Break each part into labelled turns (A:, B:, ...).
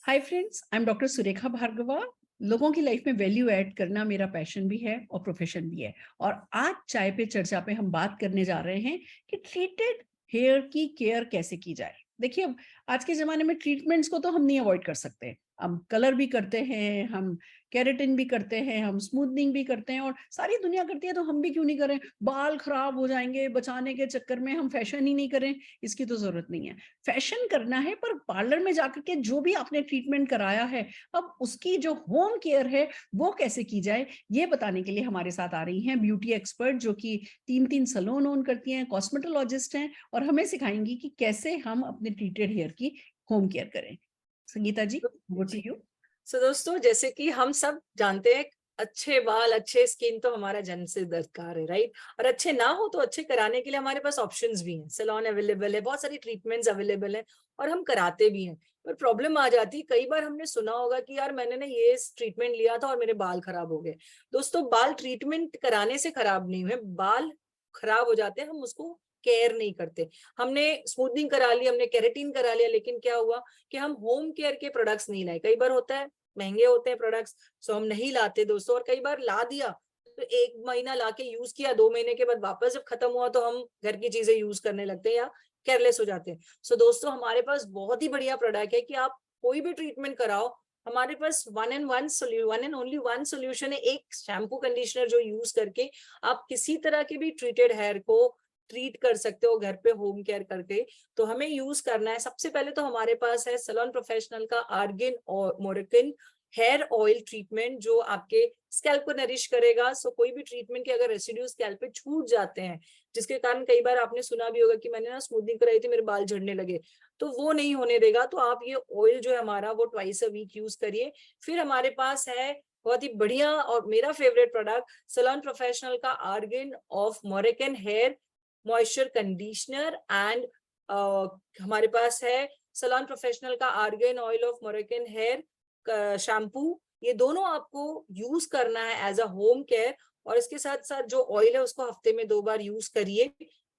A: Hi friends, I am doctor Surekha Bhargava. लोगों की life में वैल्यू ऐड करना मेरा पैशन भी है और प्रोफेशन भी है। और आज चाय पे चर्चा पे हम बात करने जा रहे हैं कि ट्रीटेड हेयर की केयर कैसे की जाए। देखिए, अब आज के ज़माने में ट्रीटमेंट्स को तो हम नहीं अवॉइड कर सकते। हम कलर भी करते हैं, हम केराटिन भी करते हैं, हम स्मूथनिंग भी करते हैं और सारी दुनिया करती है, तो हम भी क्यों नहीं करें। बाल खराब हो जाएंगे बचाने के चक्कर में हम फैशन ही नहीं करें, इसकी तो ज़रूरत नहीं है। फैशन करना है, पर पार्लर में जाकर के जो भी आपने ट्रीटमेंट कराया है, अब उसकी जो होम केयर है वो कैसे की जाए, ये बताने के लिए हमारे साथ आ रही हैं ब्यूटी एक्सपर्ट, जो कि 3-3 सैलून ओन करती हैं, कॉस्मेटोलॉजिस्ट हैं और हमें सिखाएंगी कि कैसे हम अपने ट्रीटेड हेयर की होम केयर करें। संगीता जी, गुड टू
B: जी।
A: यू।
B: सो दोस्तों, जैसे कि हम सब जानते हैं, अच्छे बाल अच्छे स्किन तो हमारा जन्म से दरकार है, राइट। और अच्छे ना हो तो अच्छे कराने के लिए हमारे पास ऑप्शंस भी हैं, सैलून अवेलेबल है, बहुत सारी ट्रीटमेंट्स अवेलेबल है और हम कराते भी हैं। पर प्रॉब्लम आ जाती है, कई बार हमने सुना होगा कि यार मैंने ना ये ट्रीटमेंट लिया था और मेरे बाल खराब हो गए। दोस्तों, बाल ट्रीटमेंट कराने से खराब नहीं हुए, बाल खराब हो जाते हैं, हम उसको केयर नहीं करते। हमने स्मूथनिंग करा ली, हमने केराटिन करा लिया, लेकिन क्या हुआ कि हम होम केयर के प्रोडक्ट्स नहीं लाए। कई बार होता है महंगे होते हैं प्रोडक्ट्स, सो हम नहीं लाते दोस्तों। और कई बार ला दिया तो 1 महीना लाके यूज किया, 2 महीने के बाद वापस जब खत्म हुआ तो हम घर की चीजें यूज करने लगते हैं या केयरलेस हो जाते हैं। सो दोस्तों, हमारे पास बहुत ही बढ़िया प्रोडक्ट है कि आप कोई भी ट्रीटमेंट कराओ, हमारे पास one and only one solution है। एक शैम्पू कंडीशनर जो यूज करके आप किसी तरह के भी ट्रीटेड हेयर को ट्रीट कर सकते हो घर पे होम केयर करके। तो हमें यूज करना है, सबसे पहले तो हमारे पास है सैलून प्रोफेशनल का आर्गन और मोरिकन हेयर ऑयल ट्रीटमेंट, जो आपके स्कैल्प को नरिश करेगा। सो कोई भी ट्रीटमेंट के अगर रेसिड्यू स्कैल्प पे छूट जाते हैं, जिसके कारण कई बार आपने सुना भी होगा कि मैंने ना स्मूथनिंग कराई थी, मेरे बाल झड़ने लगे, तो वो नहीं होने देगा। तो आप ये ऑयल जो है हमारा, वो ट्वाइस अ वीक यूज करिए। फिर हमारे पास है बहुत ही बढ़िया और मेरा फेवरेट प्रोडक्ट, सैलून प्रोफेशनल का argan of Moroccan hair moisture conditioner and हमारे पास है सैलून प्रोफेशनल का argan oil of Moroccan hair shampoo. ये दोनों आपको यूज करना है एज अ होम केयर। और इसके साथ साथ जो ऑयल है उसको हफ्ते में 2 बार यूज करिए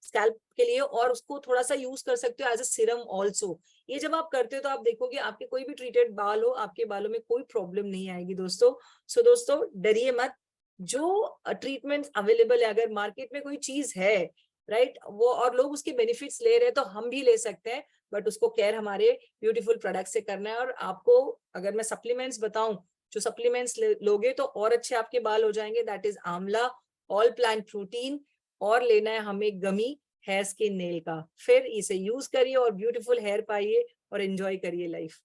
B: स्कैल्प के लिए, और उसको थोड़ा सा यूज कर सकते हो एज अ सीरम ऑल्सो। ये जब आप करते हो तो आप देखोगे आपके कोई भी ट्रीटेड बाल हो, आपके बालों में कोई प्रॉब्लम नहीं आएगी दोस्तों। सो दोस्तों, डरिए मत। जो ट्रीटमेंट अवेलेबल है, अगर मार्केट में कोई चीज है, राइट, वो और लोग उसके बेनिफिट्स ले रहे हैं, तो हम भी ले सकते हैं। बट उसको केयर हमारे ब्यूटीफुल प्रोडक्ट से करना है। और आपको अगर मैं सप्लीमेंट्स बताऊं, जो सप्लीमेंट्स लोगे तो और अच्छे आपके बाल हो जाएंगे, दैट इज आंवला ऑल प्लांट प्रोटीन। और लेना है हमें गमी हेयर स्किन नेल का। फिर इसे यूज करिए और ब्यूटीफुल हेयर पाइए और एंजॉय करिए life.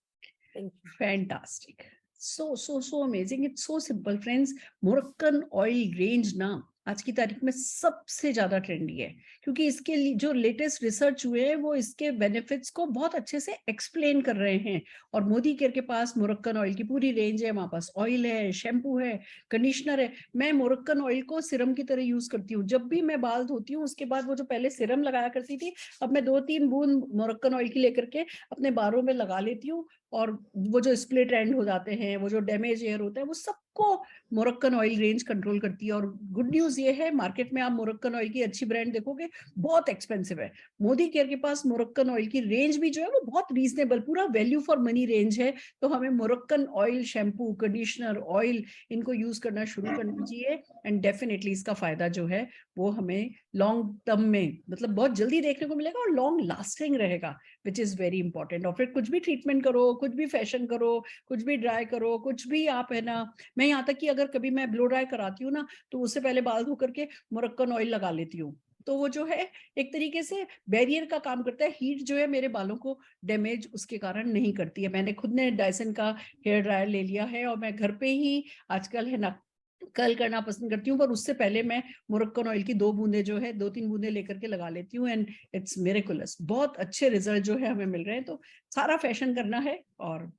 B: Thank you.
A: Fantastic, so amazing, it's so simple friends. Moroccan oil range ना आज की तारीख में सबसे ज्यादा ट्रेंडी है, क्योंकि इसके लिए जो लेटेस्ट रिसर्च हुए हैं वो इसके बेनिफिट्स को बहुत अच्छे से एक्सप्लेन कर रहे हैं। और मोदी केयर के पास मोरक्कन ऑयल की पूरी रेंज है, हमारे पास ऑयल है, शैम्पू है, कंडीशनर है। मैं मोरक्कन ऑयल को सिरम की तरह यूज करती हूँ। जब भी मैं बाल धोती हूँ उसके बाद वो जो पहले सिरम लगाया करती थी, अब मैं 2-3 बूंद मोरक्कन ऑयल की लेकर के अपने बालों में लगा लेती हूँ। और वो जो स्प्लिट एंड हो जाते हैं, वो जो डैमेज हेयर होता है, वो सबको मोरक्कन ऑयल रेंज कंट्रोल करती है। और गुड न्यूज ये है, मार्केट में आप मोरक्कन ऑयल की अच्छी ब्रांड देखोगे, बहुत एक्सपेंसिव है। मोदी केयर के पास मोरक्कन ऑयल की रेंज भी जो है वो बहुत रीजनेबल, पूरा वैल्यू फॉर मनी रेंज है। तो हमें Moroccan oil, shampoo, conditioner, oil, इनको यूज करना शुरू करना चाहिए। एंड डेफिनेटली इसका फायदा जो है वो हमें लॉन्ग टर्म में, मतलब बहुत जल्दी देखने को मिलेगा और लॉन्ग लास्टिंग रहेगा, विच इज वेरी इंपॉर्टेंट। और फिर कुछ भी ट्रीटमेंट करो, कुछ भी फैशन करो, कुछ भी ड्राई करो, कुछ भी आप, है ना। मैं यहाँ तक कि अगर कभी मैं ब्लो ड्राई कराती हूँ ना, तो उससे पहले बाल धो करके मोरक्कन ऑयल लगा लेती हूँ। तो वो जो है एक तरीके से बैरियर का काम करता है। हीट जो है मेरे बालों को डैमेज उसके कारण नहीं करती है। मैंने खुद ने डायसन का हेयर ड्रायर ले लिया है और मैं घर पे ही आजकल, है ना, कर्ल करना पसंद करती हूँ। पर उससे पहले मैं मोरक्कन ऑयल की 2 बूंदे जो है, 2-3 बूंदे लेकर के लगा लेती हूँ। एंड इट्स मिरेकुलस, बहुत अच्छे रिजल्ट जो है हमें मिल रहे हैं। तो सारा फैशन करना है और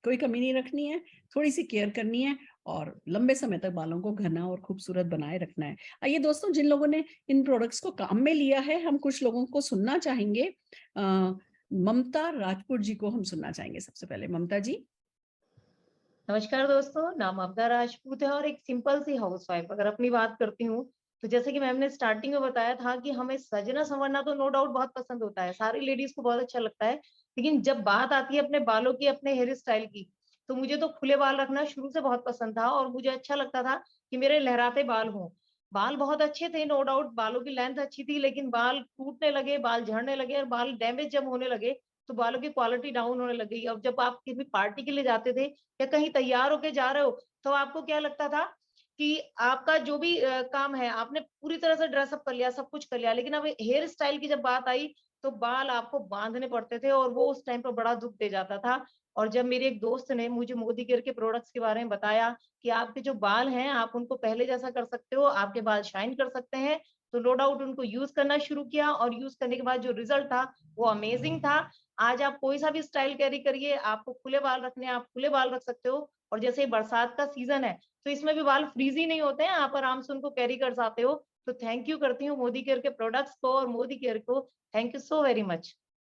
A: कोई कमी नहीं रखनी है, थोड़ी सी केयर करनी है और लंबे समय तक बालों को घना और खूबसूरत बनाए रखना है। आइए दोस्तों, जिन लोगों ने इन प्रोडक्ट्स को काम में लिया है, हम कुछ लोगों को सुनना चाहेंगे। ममता राजपूत जी को हम सुनना चाहेंगे सबसे पहले। ममता जी।
C: नमस्कार दोस्तों, नाम अवधा राजपूत है और एक सिंपल सी हाउसवाइफ अगर अपनी बात करती हूँ तो जैसे कि मैम ने स्टार्टिंग में बताया था कि हमें सजना-संवरना तो नो डाउट बहुत पसंद होता है, सारी लेडीज़ को बहुत अच्छा लगता है। लेकिन जब बात आती है अपने बालों की, अपने हेयर स्टाइल की, तो मुझे तो खुले बाल रखना शुरू से बहुत पसंद था और मुझे अच्छा लगता था कि मेरे लहराते बाल हों। बाल बहुत अच्छे थे नो डाउट, बालों की लेंथ अच्छी थी, लेकिन बाल टूटने लगे, बाल झड़ने लगे और बाल डैमेज जब होने लगे, तो बालों की क्वालिटी डाउन होने लग गई। अब जब आप किसी पार्टी के लिए जाते थे या कहीं तैयार होके जा रहे हो, तो आपको क्या लगता था कि आपका जो भी काम है, आपने पूरी तरह से ड्रेसअप कर लिया, सब कुछ कर लिया, लेकिन अब हेयर स्टाइल की जब बात आई, तो बाल आपको बाँधने पड़ते थे और वो उस टाइम पे बड़ा दुःख दे जाता था। और जब मेरे एक दोस्त ने मुझे मोदी केयर के प्रोडक्ट्स के बारे में बताया कि आपके जो बाल हैं, आप उनको पहले जैसा कर सकते हो, आपके बाल शाइन कर सकते हैं, तो नो डाउट उनको यूज़ करना शुरू किया और यूज़ करने के बाद जो रिज़ल्ट था, वो अमेज़िंग था। आज आप कोई सा भी स्टाइल कैरी करिए, आपको खुले बाल रखने हैं, आप खुले बाल रख सकते हो और जैसे बरसात का सीज़न है, तो इसमें भी बाल फ्रीज़ी नहीं होते हैं, आप आराम से उनको कैरी कर जाते हो। तो थैंक यू करती हूँ मोदी केयर के प्रोडक्ट्स को और मोदी केयर को। Thank you so very much.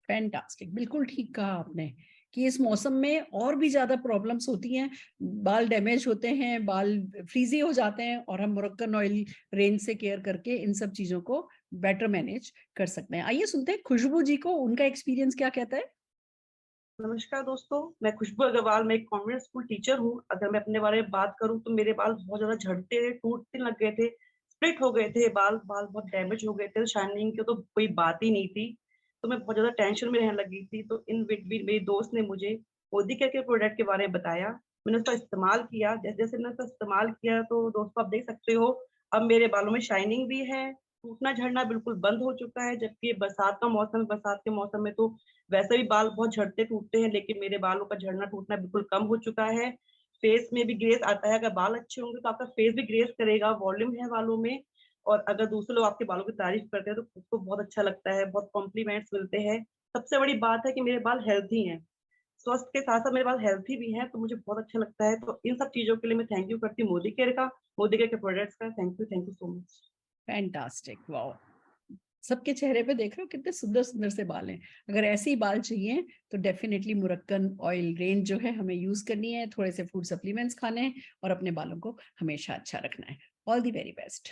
A: Fantastic, बिल्कुल ठीक कहा आपने कि इस मौसम में और भी ज्यादा प्रॉब्लम्स होती हैं, बाल डैमेज होते हैं, बाल फ्रीजी हो जाते हैं, और हम मोरक्कन ऑयल रेंज से केयर करके इन सब चीजों को बेटर मैनेज कर सकते हैं। आइए सुनते हैं खुशबू जी को, उनका एक्सपीरियंस क्या कहता है।
D: नमस्कार दोस्तों, मैं खुशबू अग्रवाल, मैं एक कॉन्वेंट स्कूल टीचर हूँ। अगर मैं अपने बारे में बात करूँ तो मेरे बाल बहुत ज़्यादा झड़ते थे, टूटने लग गए थे, स्प्लिट हो गए थे बाल बहुत डैमेज हो गए थे, शाइनिंग की तो कोई बात ही नहीं थी। तो मैं बहुत ज़्यादा टेंशन में रहने लगी थी। तो इन बिटवीन मेरी दोस्त ने मुझे मोदी केयर के प्रोडक्ट के बारे में बताया। मैंने उसका इस्तेमाल किया, जैसे-जैसे मैंने उसका इस्तेमाल किया तो दोस्तों आप देख सकते हो, अब मेरे बालों में शाइनिंग भी है, टूटना-झड़ना बिल्कुल बंद हो चुका है। जबकि ये बरसात का मौसम है, बरसात के मौसम में तो वैसे भी बाल बहुत झड़ते टूटते हैं, लेकिन मेरे बालों का झड़ना टूटना बिल्कुल कम हो चुका है। फेस में भी ग्रेस आता है, अगर बाल अच्छे होंगे तो आपका फेस भी ग्रेस करेगा, वॉल्यूम है बालों में। और अगर दूसरे लोग आपके बालों की तारीफ करते हैं तो खुद को बहुत अच्छा लगता है, बहुत कॉम्प्लीमेंट्स मिलते हैं। सबसे बड़ी बात है कि मेरे बाल हेल्थी हैं, स्वास्थ्य के साथ-साथ मेरे बाल हेल्थी भी हैं, तो मुझे बहुत अच्छा लगता है। तो इन सब चीज़ों के लिए मैं थैंक यू करती हूँ मोदी केयर का, मोदी केयर के प्रोडक्ट्स का। Thank you so much.
A: Fantastic, wow. सबके चेहरे पे देख रहे हो कितने सुंदर सुंदर से बाल हैं। अगर ऐसे ही बाल चाहिए तो डेफिनेटली मुरक्कन ऑयल रेंज जो है हमें यूज करनी है, थोड़े से फूड सप्लीमेंट्स खाने हैं और अपने बालों को हमेशा अच्छा रखना है। All the very best.